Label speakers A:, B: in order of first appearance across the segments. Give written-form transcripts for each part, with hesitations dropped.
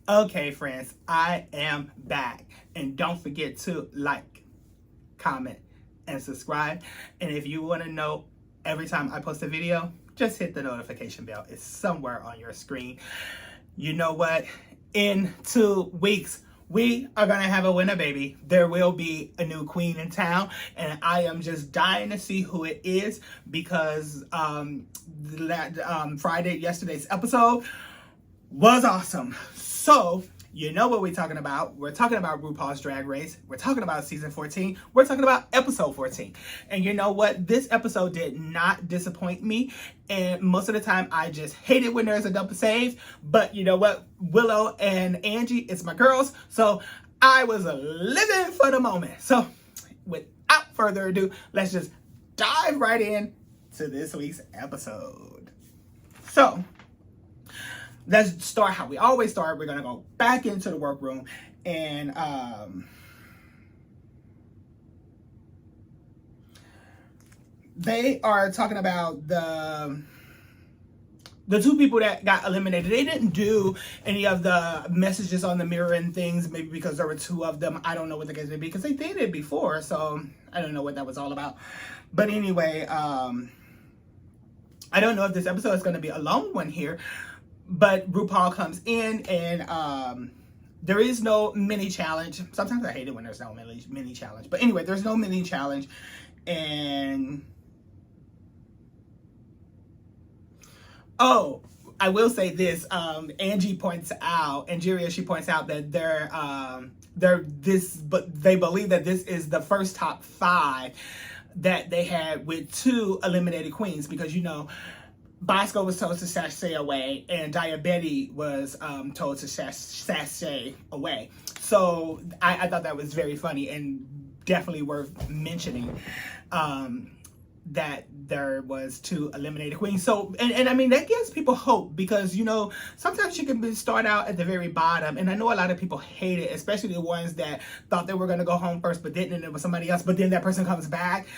A: Okay, friends, I am back. And don't forget to like, comment, and subscribe. And if you want to know every time I post a video, just hit the notification bell. It's somewhere on your screen. You know what? In 2 weeks, we are going to have a winner, baby. There will be a new queen in town, and I am just dying to see who it is because yesterday's episode was awesome. So, you know what we're talking about. We're talking about RuPaul's Drag Race. We're talking about season 14. We're talking about episode 14. And you know what? This episode did not disappoint me. And most of the time, I just hate it when there's a double save. But you know what? Willow and Angie, it's my girls. So I was living for the moment. So without further ado, let's just dive right in to this week's episode. So, let's start how we always start. We're going to go back into the workroom and they are talking about the two people that got eliminated. They didn't do any of the messages on the mirror and things, maybe because there were 2 of them. I don't know what the case may be because they did it before, so I don't know what that was all about. But anyway, I don't know if this episode is going to be a long one here. But RuPaul comes in and there is no mini challenge. Sometimes I hate it when there's no mini challenge. But anyway, there's no mini challenge. And oh, I will say this. Angie points out, she points out that they believe that this is the first top 5 that they had with 2 eliminated queens because, you know, Bosco was told to sashay away, and Diabetti was told to sashay away. So I thought that was very funny and definitely worth mentioning that there was 2 eliminated queens. So, and I mean, that gives people hope because, you know, sometimes you can start out at the very bottom. And I know a lot of people hate it, especially the ones that thought they were going to go home first, but didn't, and it was somebody else. But then that person comes back,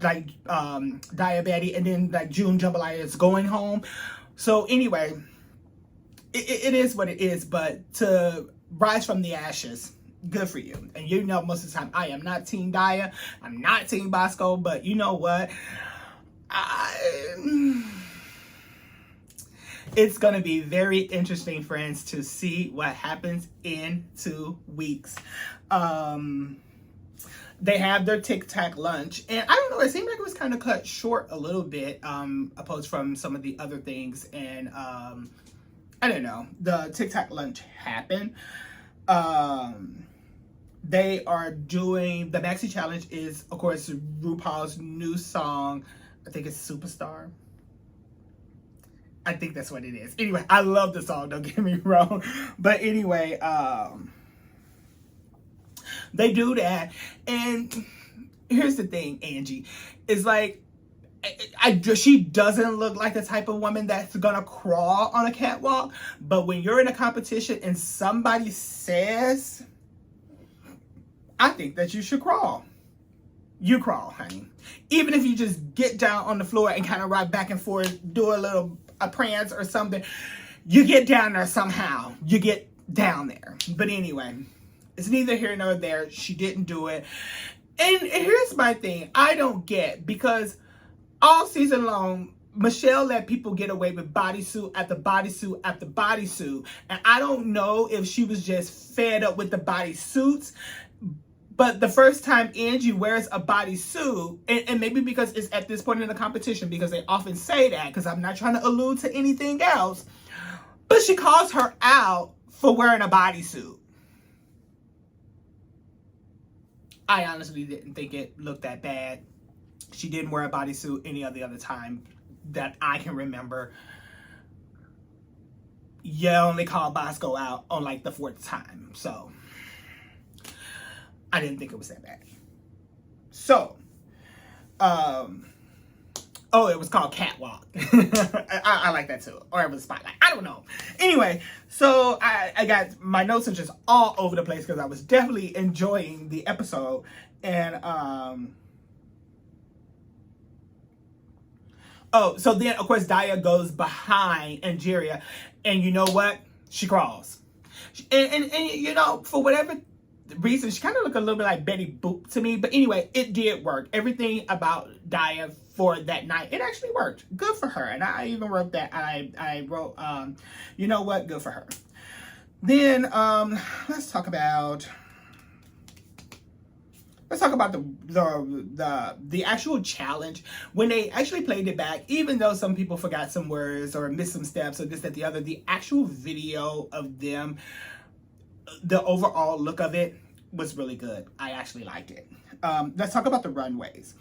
A: like Diabetti, and then like June Jambalaya is going home. So anyway, it is what it is. But to rise from the ashes, good for you. And you know, most of the time, I am not Team Daya. I'm not Team Bosco. But you know what? It's going to be very interesting, friends, to see what happens in 2 weeks. They have their Tic Tac lunch. And I don't know, it seemed like it was kind of cut short a little bit, opposed from some of the other things. And I don't know. The Tic Tac lunch happened. They are doing, the Maxi Challenge is, of course, RuPaul's new song. I think it's Superstar. I think that's what it is. Anyway, I love the song, don't get me wrong. But anyway, they do that. And here's the thing, Angie. It's like, she doesn't look like the type of woman that's gonna crawl on a catwalk. But when you're in a competition and somebody says, I think that you should crawl. You crawl, honey. Even if you just get down on the floor and kind of rock back and forth, do a prance or something, you get down there somehow. You get down there. But anyway, it's neither here nor there. She didn't do it. And here's my thing. I don't get, because all season long, Michelle let people get away with bodysuit after bodysuit after bodysuit. And I don't know if she was just fed up with the bodysuits. But the first time Angie wears a bodysuit, and maybe because it's at this point in the competition, because they often say that, because I'm not trying to allude to anything else, but she calls her out for wearing a bodysuit. I honestly didn't think it looked that bad. She didn't wear a bodysuit any of the other time that I can remember. You only call Bosco out on like the 4th time, so I didn't think it was that bad. So, oh, it was called Catwalk. I like that too. Or it was Spotlight. I don't know. Anyway, so I got, my notes are just all over the place because I was definitely enjoying the episode. And, oh, so then, of course, Daya goes behind Angeria. And you know what? She crawls. And you know, for whatever reason, she kind of looked a little bit like Betty Boop to me. But anyway, it did work. Everything about Daya for that night, it actually worked. Good for her. And I even wrote that. I wrote, you know what? Good for her. Then let's talk about the actual challenge when they actually played it back. Even though some people forgot some words or missed some steps or this, that, the other, the actual video of them, the overall look of it was really good. I actually liked it. Let's talk about the runways.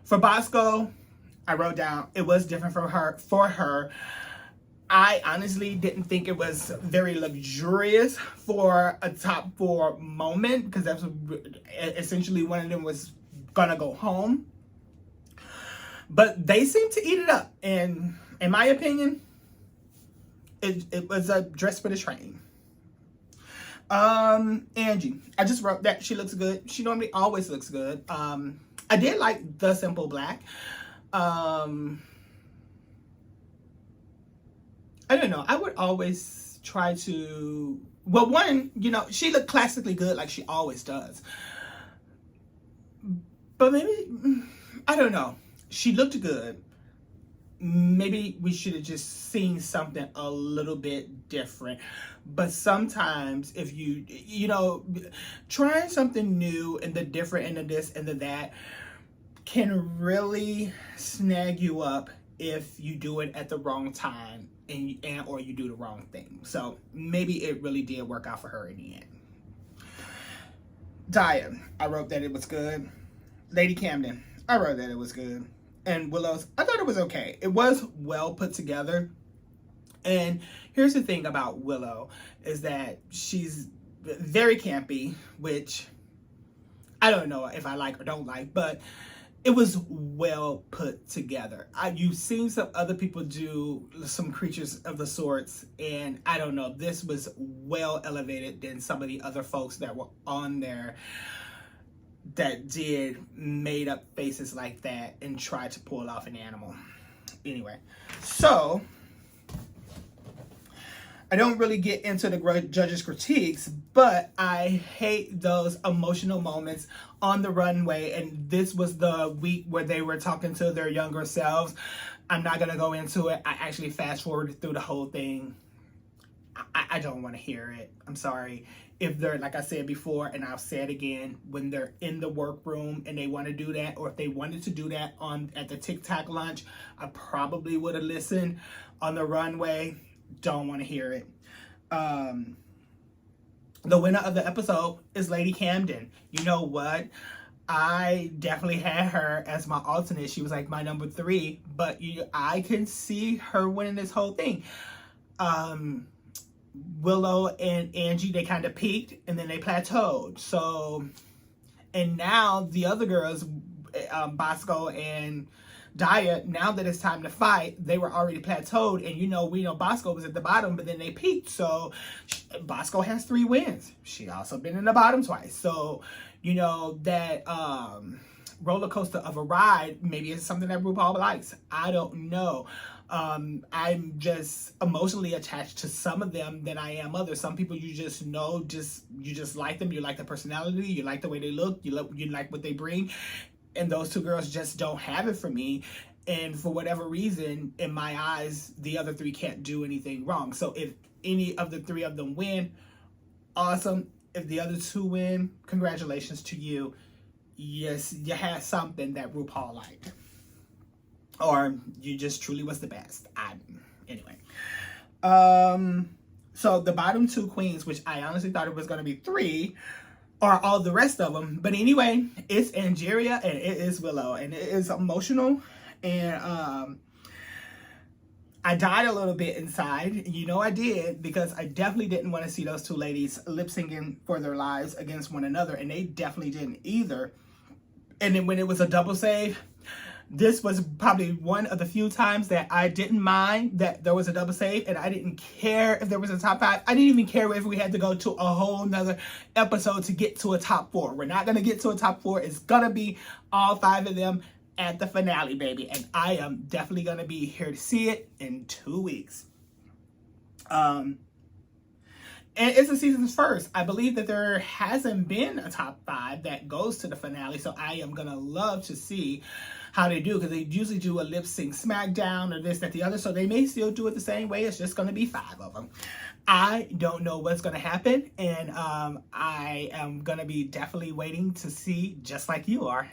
A: For Bosco, I wrote down it was different for her. I honestly didn't think it was very luxurious for a top 4 moment, because that's essentially one of them was gonna go home. But they seemed to eat it up, and in my opinion, it was a dress for the train. Angie, I just wrote that she looks good. She normally always looks good. I did like the simple black. I don't know. I would always try to, well, one, you know, she looked classically good like she always does. But maybe, I don't know. She looked good. Maybe we should have just seen something a little bit different. But sometimes if you know, trying something new and the different and the this and the that can really snag you up if you do it at the wrong time and or you do the wrong thing. So maybe it really did work out for her in the end. Daya, I wrote that it was good. Lady Camden, I wrote that it was good. And Willow's, I thought it was okay. It was well put together. And here's the thing about Willow is that she's very campy, which I don't know if I like or don't like, but it was well put together. You've seen some other people do some creatures of the sorts, and I don't know, this was well elevated than some of the other folks that were on there that did made up faces like that and tried to pull off an animal. Anyway, so I don't really get into the judges' critiques, but I hate those emotional moments on the runway. And this was the week where they were talking to their younger selves. I'm not going to go into it. I actually fast forwarded through the whole thing. I don't want to hear it. I'm sorry. If they're, like I said before, and I'll say it again, when they're in the workroom and they want to do that, or if they wanted to do that at the TikTok lunch, I probably would have listened. On the runway, don't want to hear it. The winner of the episode is Lady Camden. You know what? I definitely had her as my alternate. She was like my number 3, but I can see her winning this whole thing. Willow and Angie, they kind of peaked and then they plateaued. So, and now the other girls, Bosco and Daya, now that it's time to fight, they were already plateaued, and we know Bosco was at the bottom, but then they peaked. So Bosco has 3 wins. She also been in the bottom twice. So that roller coaster of a ride, maybe it's something that RuPaul likes. I don't know. I'm just emotionally attached to some of them than I am others. Some people you just know, you just like them. You like their personality. You like the way they look. You like what they bring. And those 2 girls just don't have it for me. And for whatever reason, in my eyes, the other 3 can't do anything wrong. So if any of the 3 of them win, awesome. If the other 2 win, congratulations to you. Yes, you had something that RuPaul liked. Or you just truly was the best. Anyway. So the bottom 2 queens, which I honestly thought it was going to be 3, are all the rest of them. But anyway, it's Angeria and it is Willow. And it is emotional. And I died a little bit inside. I did, because I definitely didn't want to see those 2 ladies lip syncing for their lives against one another. And they definitely didn't either. And then when it was a double save, this was probably one of the few times that I didn't mind that there was a double save, and I didn't care if there was a top 5. I didn't even care if we had to go to a whole nother episode to get to a top 4. We're not going to get to a top 4. It's going to be all 5 of them at the finale, baby. And I am definitely going to be here to see it in 2 weeks. And it's the season's first. I believe that there hasn't been a top 5 that goes to the finale, so I am gonna love to see how they do, because they usually do a lip sync SmackDown or this, that, the other, so they may still do it the same way. It's just gonna be 5 of them. I don't know what's gonna happen, and I am gonna be definitely waiting to see, just like you are,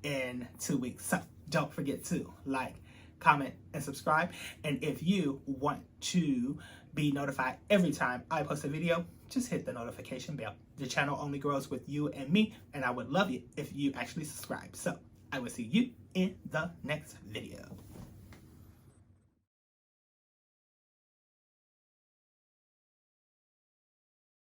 A: in 2 weeks. So don't forget to like, comment, and subscribe. And if you want to be notified every time I post a video, just hit the notification bell. The channel only grows with you and me, and I would love it if you actually subscribe. So I will see you in the next video.